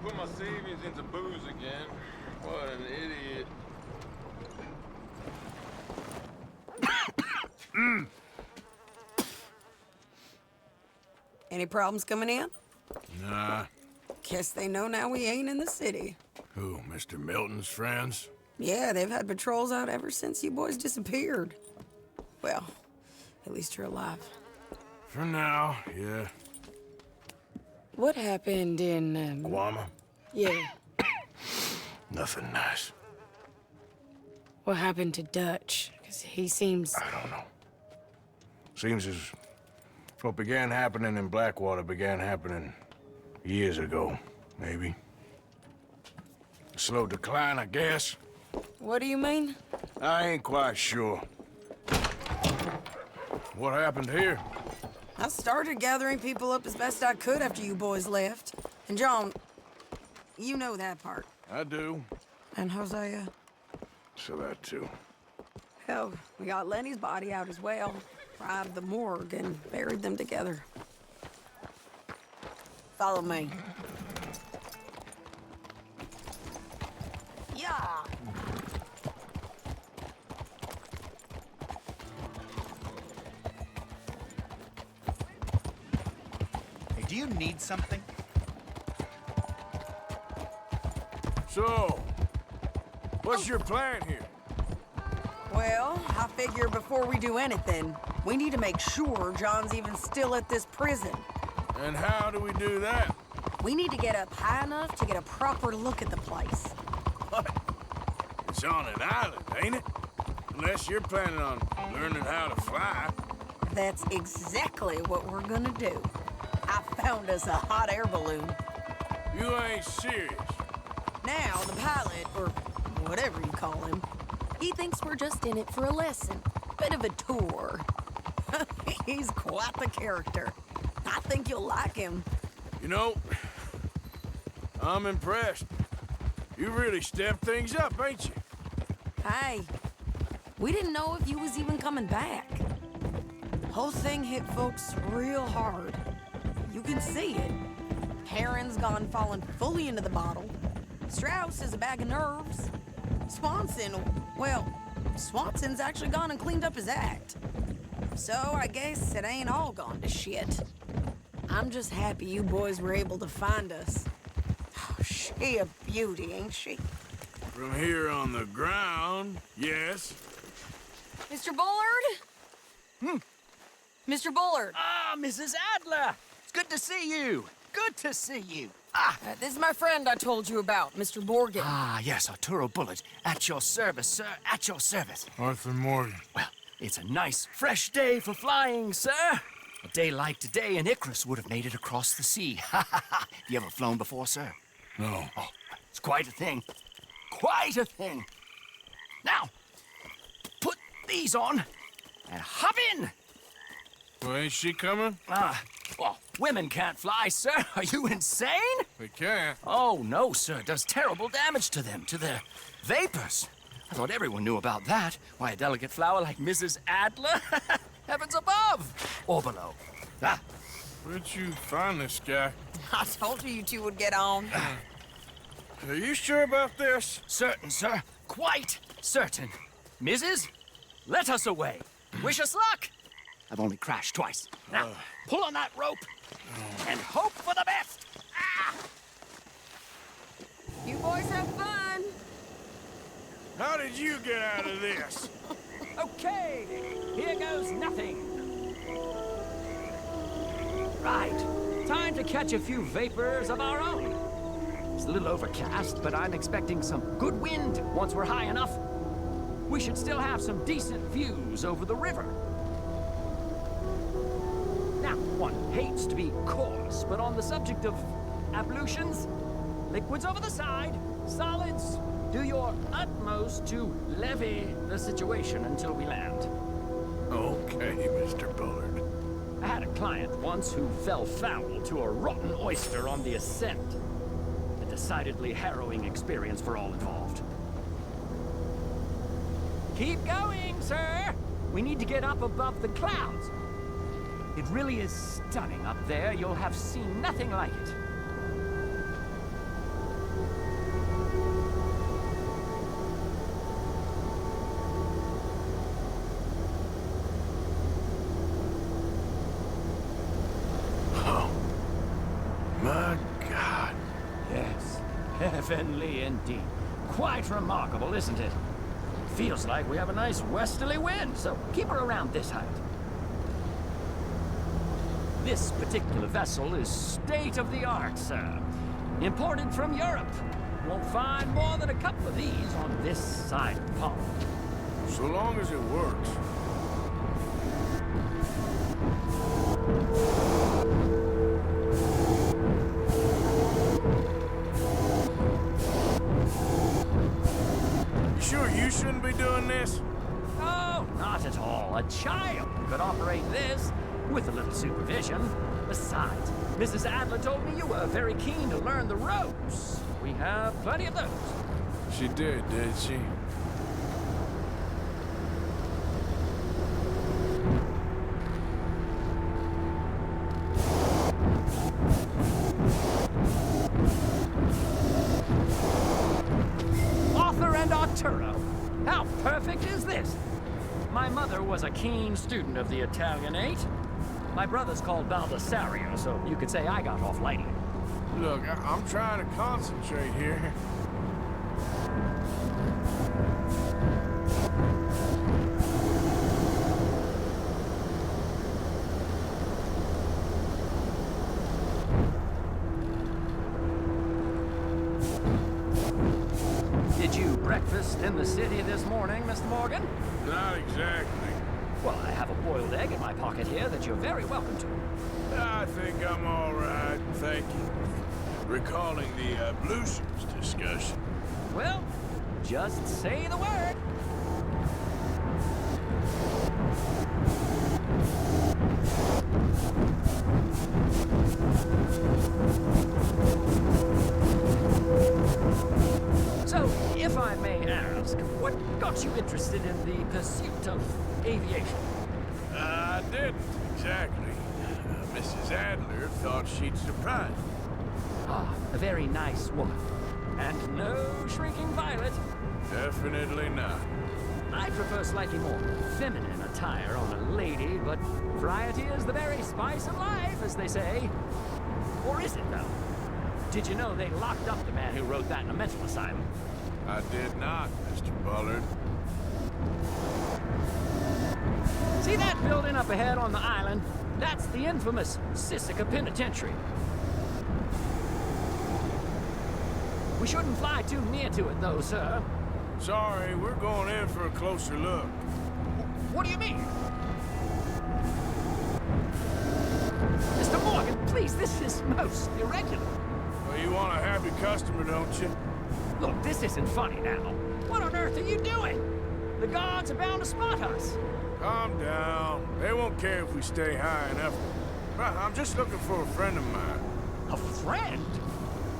put my savings into booze again. What an idiot. Any problems coming in? Nah. Guess they know now we ain't in the city. Who, Mr. Milton's friends? Yeah, they've had patrols out ever since you boys disappeared. Well, at least you're alive. For now, yeah. What happened in, Guama? Yeah. Nothing nice. What happened to Dutch? Because he seems... I don't know. Seems as what began happening in Blackwater began happening years ago, maybe. A slow decline, I guess. What do you mean? I ain't quite sure. What happened here? I started gathering people up as best I could after you boys left. And John, you know that part. I do. And Hosea? So that too. Hell, we got Lenny's body out as well. Right to the morgue and buried them together. Follow me. Yeah. Hey, do you need something? So, what's your plan here? Well, I figure before we do anything, we need to make sure John's even still at this prison. And how do we do that? We need to get up high enough to get a proper look at the place. What? It's on an island, ain't it? Unless you're planning on learning how to fly. That's exactly what we're gonna do. I found us a hot air balloon. You ain't serious. Now, the pilot, or whatever you call him, he thinks we're just in it for a lesson. Bit of a tour. He's quite the character. I think you'll like him. You know, I'm impressed. You really stepped things up, ain't you? Hey, we didn't know if you was even coming back. Whole thing hit folks real hard. You can see it. Heron's gone falling fully into the bottle. Strauss is a bag of nerves. Swanson's actually gone and cleaned up his act. So I guess it ain't all gone to shit. I'm just happy you boys were able to find us. Oh, she a beauty, ain't she? From here on the ground, yes. Mr. Bullard? Mr. Bullard. Ah, Mrs. Adler! It's good to see you. Good to see you. This is my friend I told you about, Mr. Morgan. Ah, yes, Arturo Bullard. At your service, sir. At your service. Arthur Morgan. Well, it's a nice, fresh day for flying, sir. A day like today, and Icarus would have made it across the sea. Ha ha ha! You ever flown before, sir? No. Oh, it's quite a thing. Quite a thing. Now, put these on and hop in. Well, ain't she coming? Well, women can't fly, sir. Are you insane? We can't. Oh, no, sir. It does terrible damage to them, to their vapors. I thought everyone knew about that. Why, a delicate flower like Mrs. Adler? Heavens above! Or below. Ah, Where'd you find this guy? I told you two would get on. Are you sure about this? certain, sir. Quite certain. Mrs., let us away. Wish us luck. I've only crashed twice. Now, pull on that rope and hope for the best. Ah! You boys have fun. How did you get out of this? Okay, here goes nothing. Right, time to catch a few vapors of our own. It's a little overcast, but I'm expecting some good wind once we're high enough. We should still have some decent views over the river. Now, one hates to be coarse, but on the subject of ablutions, liquids over the side, solids, do your utmost to levy the situation until we land. Okay, Mr. Bullard. I had a client once who fell foul to a rotten oyster on the ascent. A decidedly harrowing experience for all involved. Keep going, sir! We need to get up above the clouds. It really is stunning up there. You'll have seen nothing like it. heavenly indeed. Quite remarkable, isn't it? Feels like we have a nice westerly wind, so keep her around this height. This particular vessel is state-of-the-art, sir. Imported from Europe. Won't find more than a couple of these on this side of the pond. So long as it works. You sure you shouldn't be doing this? Oh, not at all. A child could operate this with a little supervision. Besides, Mrs. Adler told me you were very keen to learn the ropes. We have plenty of those. She did she? Author and Arturo. How perfect is this? My mother was a keen student of the Italianate. My brother's called Baldessario, so you could say I got off lightly. Look, I'm trying to concentrate here. Did you breakfast in the city this morning, Mr. Morgan? Not exactly. Well, I have a boiled egg in my pocket here that you're very welcome to. I think I'm all right, thank you. Recalling the ablutions discussion. Well, just say the word. So, if I may ask, what got you interested in the pursuit of aviation? I didn't, exactly. Mrs. Adler thought she'd surprise me. Ah, a very nice woman. And no shrinking violet. Definitely not. I prefer slightly more feminine attire on a lady, but variety is the very spice of life, as they say. Or is it, though? Did you know they locked up the man who wrote that in a mental asylum? I did not, Mr. Bullard. See that building up ahead on the island? That's the infamous Sisika Penitentiary. We shouldn't fly too near to it, though, sir. Sorry, we're going in for a closer look. What do you mean? Mr. Morgan, please, this is most irregular. Well, you want a happy customer, don't you? Look, this isn't funny now. What on earth are you doing? The guards are bound to spot us. Calm down. They won't care if we stay high enough. I'm just looking for a friend of mine. A friend?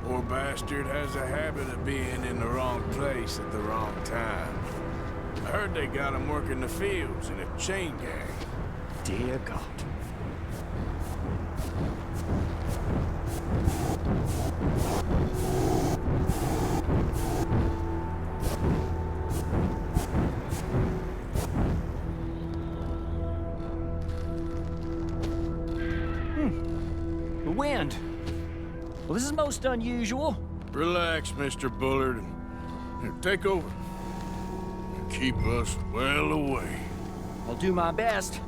Poor bastard has a habit of being in the wrong place at the wrong time. I heard they got him working the fields in a chain gang. Dear God. The wind. Well, this is most unusual. Relax, Mr. Bullard. Here, take over. And keep us well away. I'll do my best.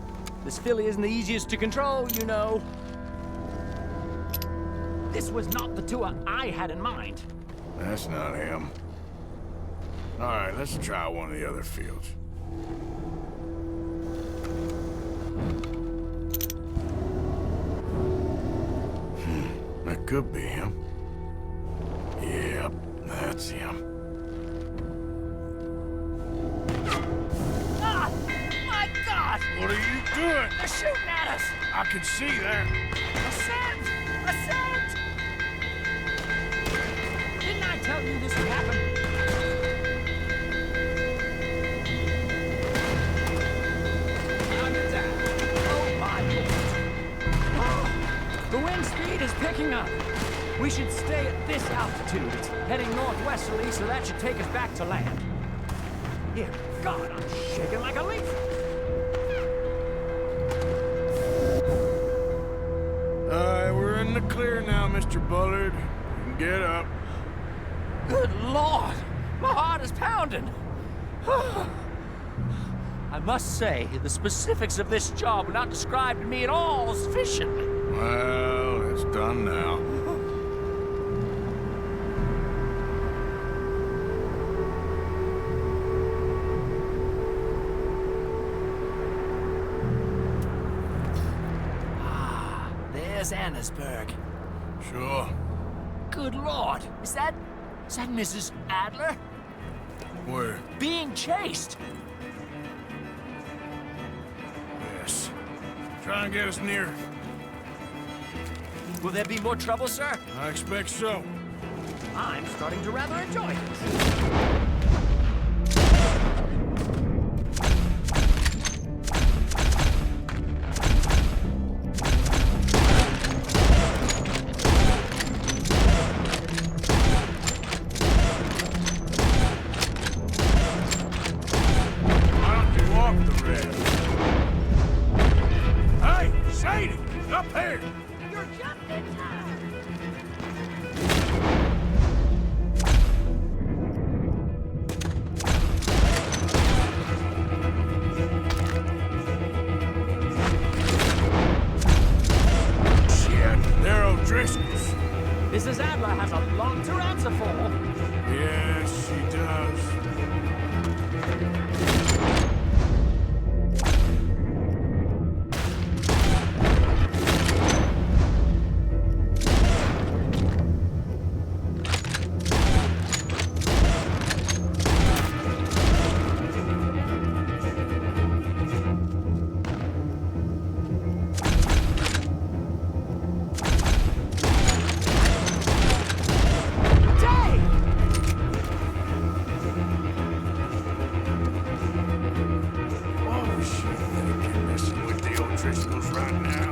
This filly isn't the easiest to control, you know. This was not the tour I had in mind. That's not him. All right, let's try one of the other fields. That could be him. Yep, that's him. Ah! My God! What are you doing? They're shooting at us! I can see that. Ascend! Ascend! Didn't I tell you this would happen? Under attack. Oh my Lord. Oh, the wind speed is picking up. We should stay at this altitude. It's heading northwesterly, so that should take us back to land. Dear God, I'm shaking like a leaf. All right, we're in the clear now, Mr. Bullard. You can get up. Good Lord! My heart is pounding! I must say, the specifics of this job were not described to me at all sufficiently. Well, it's done now. There's Annesburg. Sure. Good Lord! Is that Mrs. Adler? Where? Being chased! Yes. Try and get us near. Will there be more trouble, sir? I expect so. I'm starting to rather enjoy this. Why don't you walk the red? Hey, Sadie! Up here! You're just in time. Shit, they're O'Driscoll's. Mrs. Adler has a lot to answer for. Yes, she does. Oh, shit, they're messing with the O'Driscolls right now.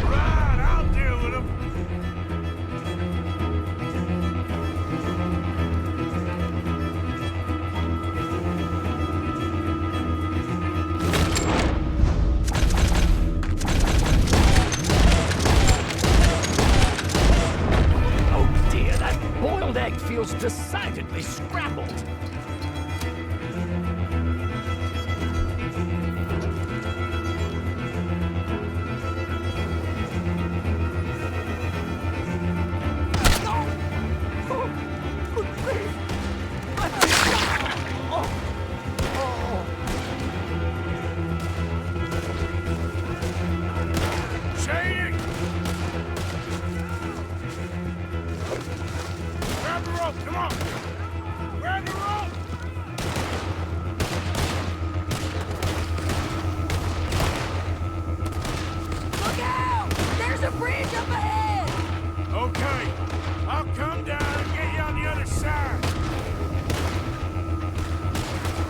Right, I'll deal with them. Oh dear, that boiled egg feels decidedly scrambled. Sadie! Grab the rope, come on! Grab the rope! Look out! There's a bridge up ahead! Okay, I'll come down and get you on the other side.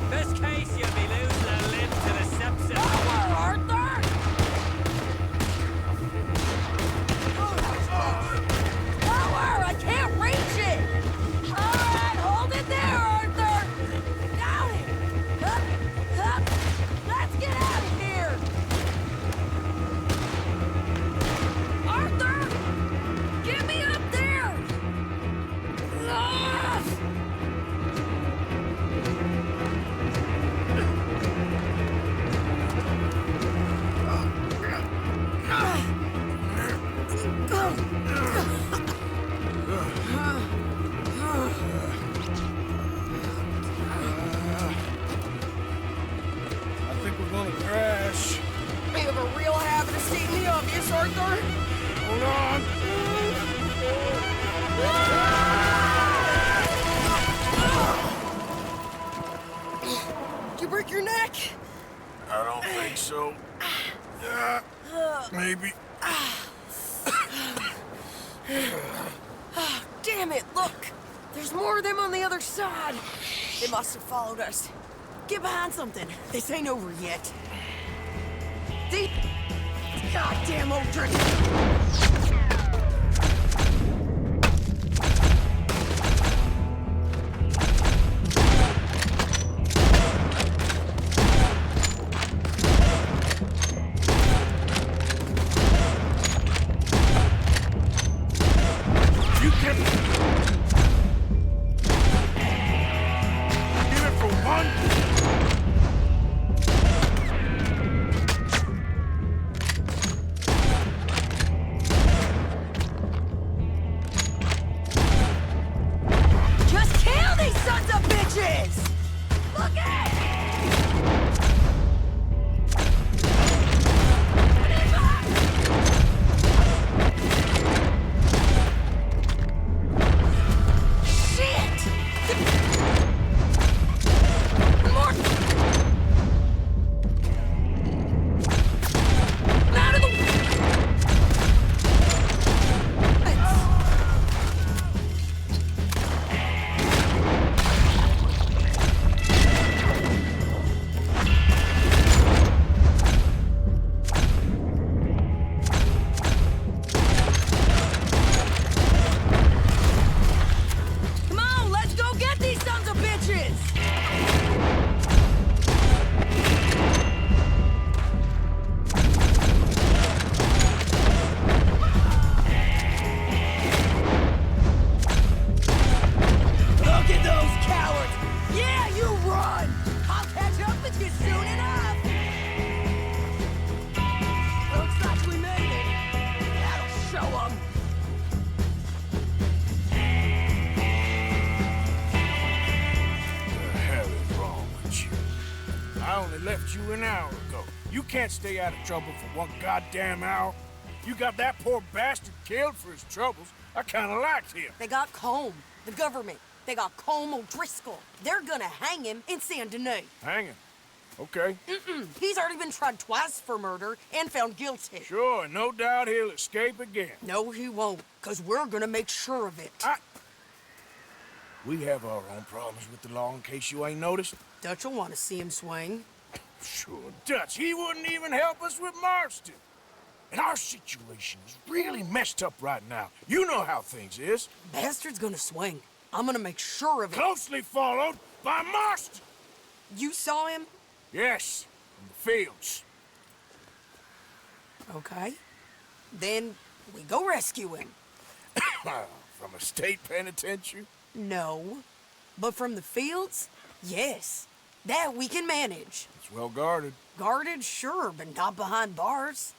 Best case, you'll be losing a limb to the sepsis. Power, Arthur! Power! I can't reach it! All right, hold it there, Arthur! Got it! Up, up! Let's get out of here! Arthur! Get me up there! Ah! I think we're gonna crash. You have a real habit of stating the obvious, Arthur. Hold on. I don't think so. Maybe. Damn it, look! There's more of them on the other side. They must have followed us. Get behind something. This ain't over yet. Deep. Goddamn old drink. Left you an hour ago. You can't stay out of trouble for one goddamn hour. You got that poor bastard killed for his troubles. I kinda liked him. They got Combe, the government. They got Combe O'Driscoll. They're gonna hang him in Saint Denis. Hang him? Okay. He's already been tried twice for murder and found guilty. Sure, no doubt he'll escape again. No, he won't, because we're gonna make sure of it. We have our own problems with the law in case you ain't noticed. Dutch will want to see him swing. Sure, Dutch, he wouldn't even help us with Marston. And our situation is really messed up right now. You know how things is. Bastard's gonna swing. I'm gonna make sure of it. Closely followed by Marston. You saw him? Yes, in the fields. Okay. Then we go rescue him. From a state penitentiary? No. But from the fields? Yes. That we can manage. It's well guarded. Guarded, sure, but not behind bars.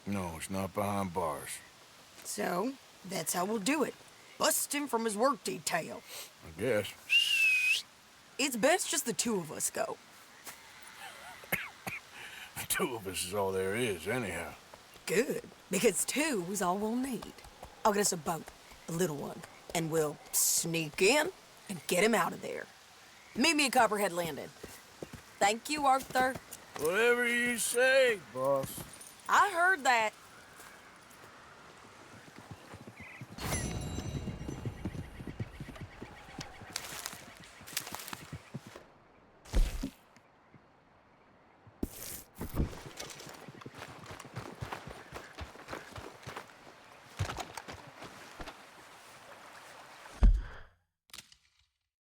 No, it's not behind bars. So, that's how we'll do it. Bust him from his work detail. I guess. It's best just the two of us go. The two of us is all there is, anyhow. Good, because two is all we'll need. I'll get us a boat, a little one, and we'll sneak in and get him out of there. Meet me at Copperhead Landing. Thank you, Arthur. Whatever you say, boss. I heard that.